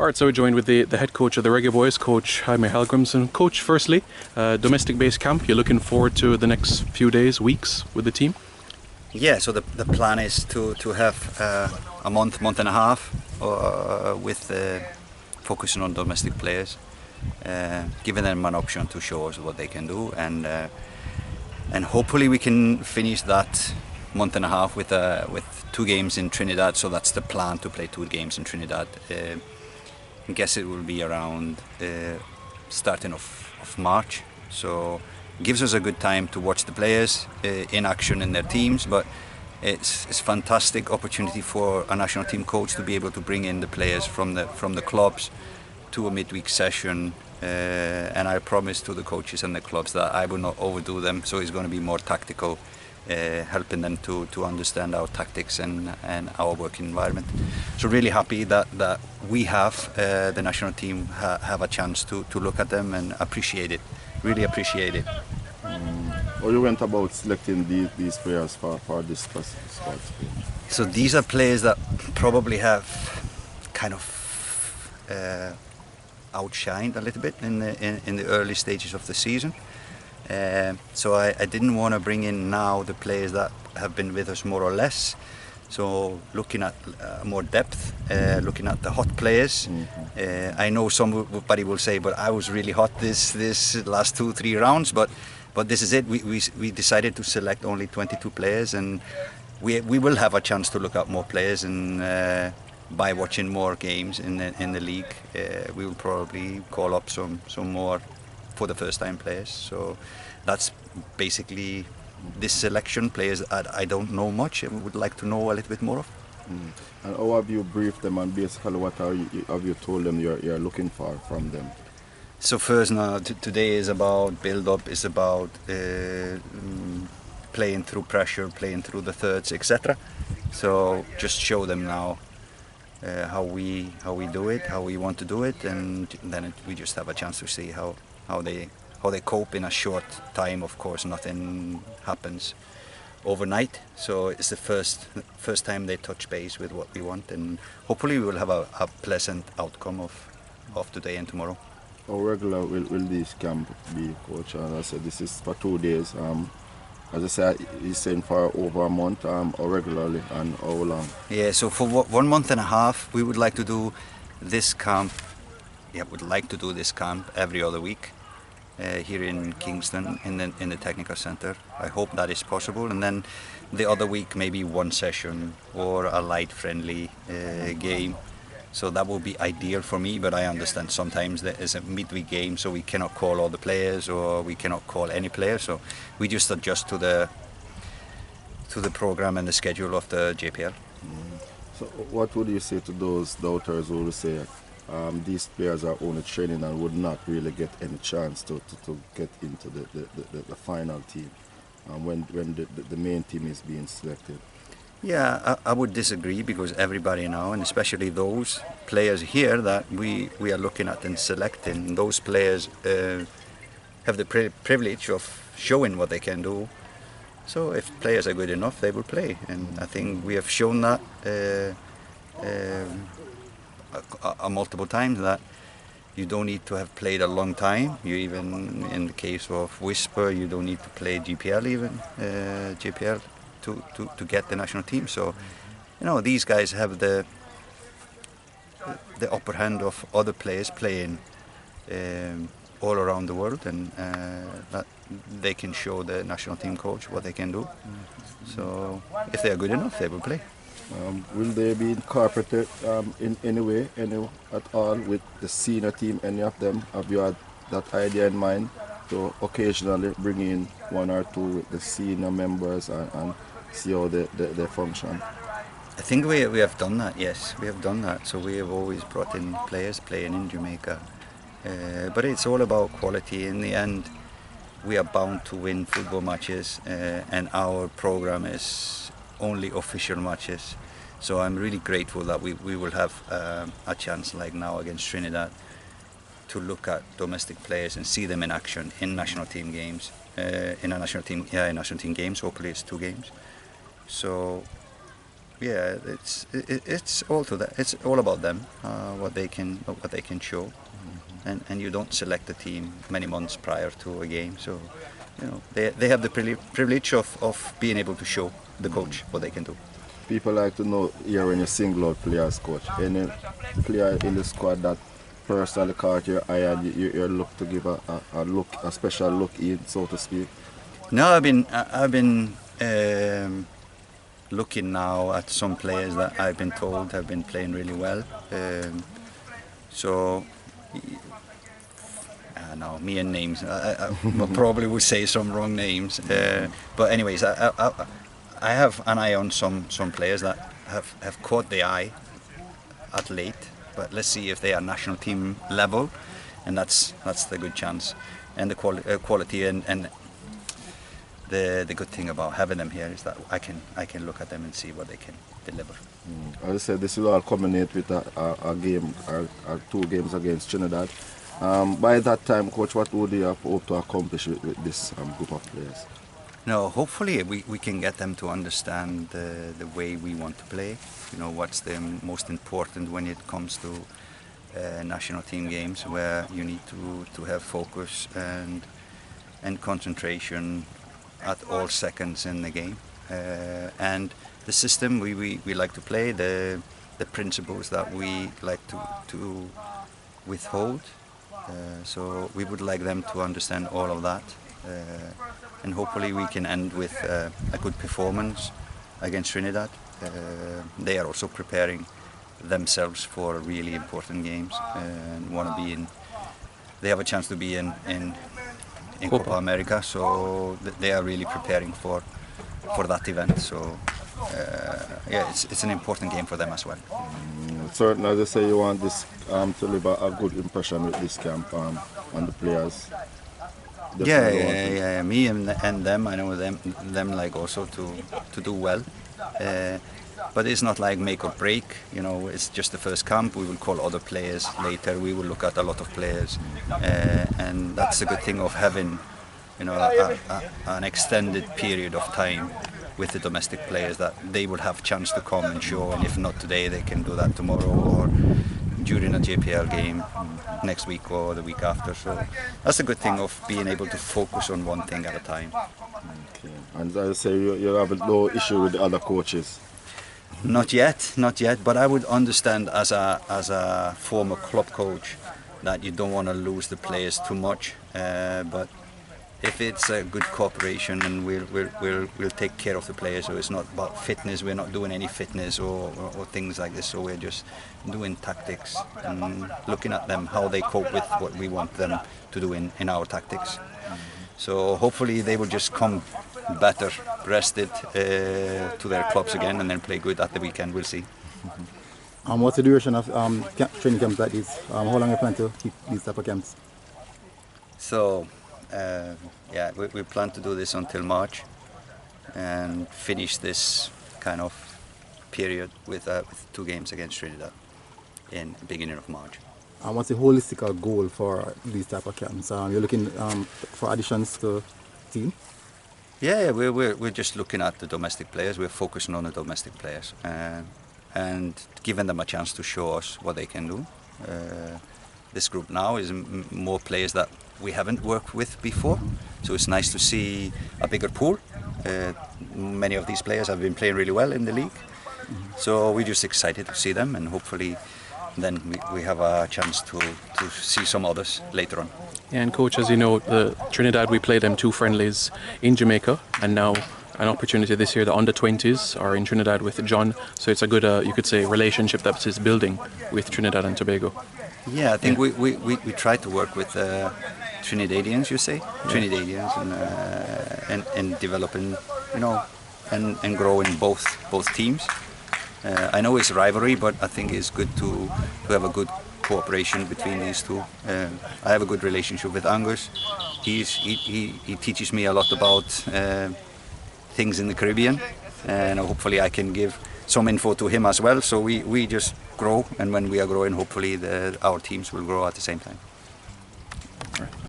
All right, so we're joined with the head coach of the Reggae Boyz, Coach Heimir Hallgrimsson. Coach, firstly, domestic-based camp. You're looking forward to the next few days, weeks with the team? Yeah, so the plan is to have a month and a half with focusing on domestic players, giving them an option to show us what they can do, and hopefully we can finish that month and a half with 2 games in Trinidad. So that's the plan, to play 2 games in Trinidad. I guess it will be around starting of March. So it gives us a good time to watch the players in action in their teams, but it's a fantastic opportunity for a national team coach to be able to bring in the players from the clubs to a midweek session. And I promise to the coaches and the clubs that I will not overdo them, so it's going to be more tactical, helping them to understand our tactics and our working environment. So really happy that we have the national team have a chance to look at them and appreciate it, really appreciate it. How you went about selecting these players for this spot? So these are players that probably have kind of outshined a little bit in the early stages of the season. So I didn't want to bring in now the players that have been with us more or less. So looking at more depth, looking at the hot players. I know somebody will say, but I was really hot this last 2-3 rounds. But this is it. We decided to select only 22 players, and we will have a chance to look at more players, and by watching more games in the league, we will probably call up some more for the first time players. So that's basically this selection, players I don't know much and would like to know a little bit more of. And how have you briefed them, and basically what have you told them you're looking for from them? So first now, today is about build-up, is about playing through pressure, playing through the thirds, etc. So just show them now how we do it, how we want to do it, and then we just have a chance to see how they cope in a short time. Of course, nothing happens overnight, so it's the first time they touch base with what we want, and hopefully we will have a pleasant outcome of today and tomorrow. How regular will this camp be, Coach? As I said, this is for 2 days. As I said, he's saying for over a month, or regularly, and how long? Yeah, so for 1 month and a half, we would like to do this camp. Yeah, would like to do this camp every other week here in Kingston in the technical center. I hope that is possible, and then the other week maybe 1 session or a light friendly game. So that would be ideal for me, but I understand sometimes there is a midweek game, so we cannot call all the players, or we cannot call any players. So we just adjust to the program and the schedule of the JPL. So what would you say to those doubters who will say these players are only training and would not really get any chance to get into the final team when the main team is being selected? Yeah, I would disagree, because everybody now, and especially those players here that we are looking at and selecting, those players have the privilege of showing what they can do. So if players are good enough, they will play, and I think we have shown that multiple times, that you don't need to have played a long time. You even, in the case of Whisper, you don't need to play GPL even, JPL. To get the national team. So, these guys have the upper hand of other players playing all around the world, and that they can show the national team coach what they can do. So if they are good enough, they will play. Will they be incorporated in any way, at all, with the senior team, any of them? Have you had that idea in mind, to occasionally bring in 1 or 2 with the senior members and see how they function? I think we have done that, yes, we have done that. So we have always brought in players playing in Jamaica. But it's all about quality. In the end, we are bound to win football matches, and our program is only official matches. So I'm really grateful that we will have a chance like now against Trinidad to look at domestic players and see them in action in national team games, in national team games. Hopefully it's 2 games. So yeah, it's all to that. It's all about them, what they can show, and you don't select the team many months prior to a game, so you know they have the privilege of being able to show the coach what they can do. People like to know here when you single out players, coach. Any player in the squad that personally caught your eye and you look to give a special look in, so to speak. No, I've been looking now at some players that I've been told have been playing really well. So, no, me and names. I probably would say some wrong names. But anyways, I have an eye on some players that have caught the eye at late. But let's see if they are national team level, and that's the good chance, and the quality and the good thing about having them here is that I can look at them and see what they can deliver. As I said, this will all culminate with a game or 2 games against Trinidad. By that time, coach, what would you hope to accomplish with this group of players? No, hopefully we can get them to understand the way we want to play. You know, what's the most important when it comes to national team games, where you need to have focus and concentration at all seconds in the game, and the system we like to play, the principles that we like to withhold. So we would like them to understand all of that, and hopefully we can end with a good performance against Trinidad. They are also preparing themselves for really important games and want to be in. They have a chance to be in Copa America, so they are really preparing for that event. So yeah, it's an important game for them as well. Certainly, as I say, you want this to leave a good impression with this camp on the players. Yeah. Me and them. I know them like also to do well. But it's not like make or break, you know, it's just the first camp. We will call other players later, we will look at a lot of players, and that's the good thing of having, you know, an extended period of time with the domestic players, that they will have a chance to come and show, and if not today, they can do that tomorrow or during a JPL game next week or the week after. So that's a good thing of being able to focus on one thing at a time. Okay. And as I say, you have no issue with the other coaches? Not yet, but I would understand as a former club coach that you don't want to lose the players too much, but if it's a good cooperation, and we'll take care of the players, so it's not about fitness, we're not doing any fitness or things like this, so we're just doing tactics and looking at them, how they cope with what we want them to do in our tactics. So hopefully they will just come better rested to their clubs again, and then play good at the weekend. We'll see. What's the duration of training camps like this? How long are you planning to keep these type of camps? So yeah, we plan to do this until March and finish this kind of period with 2 games against Trinidad in the beginning of March. And what's the holistic goal for these type of camps? You're looking for additions to team? Yeah, we're just looking at the domestic players. We're focusing on the domestic players and giving them a chance to show us what they can do. This group now is more players that we haven't worked with before, so it's nice to see a bigger pool. Many of these players have been playing really well in the league, so we're just excited to see them, and hopefully then we have a chance to see some others later on. And coach, as you know, the Trinidad, we played them 2 friendlies in Jamaica, and now an opportunity this year. The under-20s are in Trinidad with John, so it's a good, you could say, relationship that is building with Trinidad and Tobago. Yeah, I think we try to work with Trinidadians, you say, Trinidadians, and developing, you know, and growing both teams. I know it's rivalry, but I think it's good to have a good cooperation between these two. I have a good relationship with Angus. He teaches me a lot about things in the Caribbean, and hopefully I can give some info to him as well. So we just grow, and when we are growing, hopefully our teams will grow at the same time.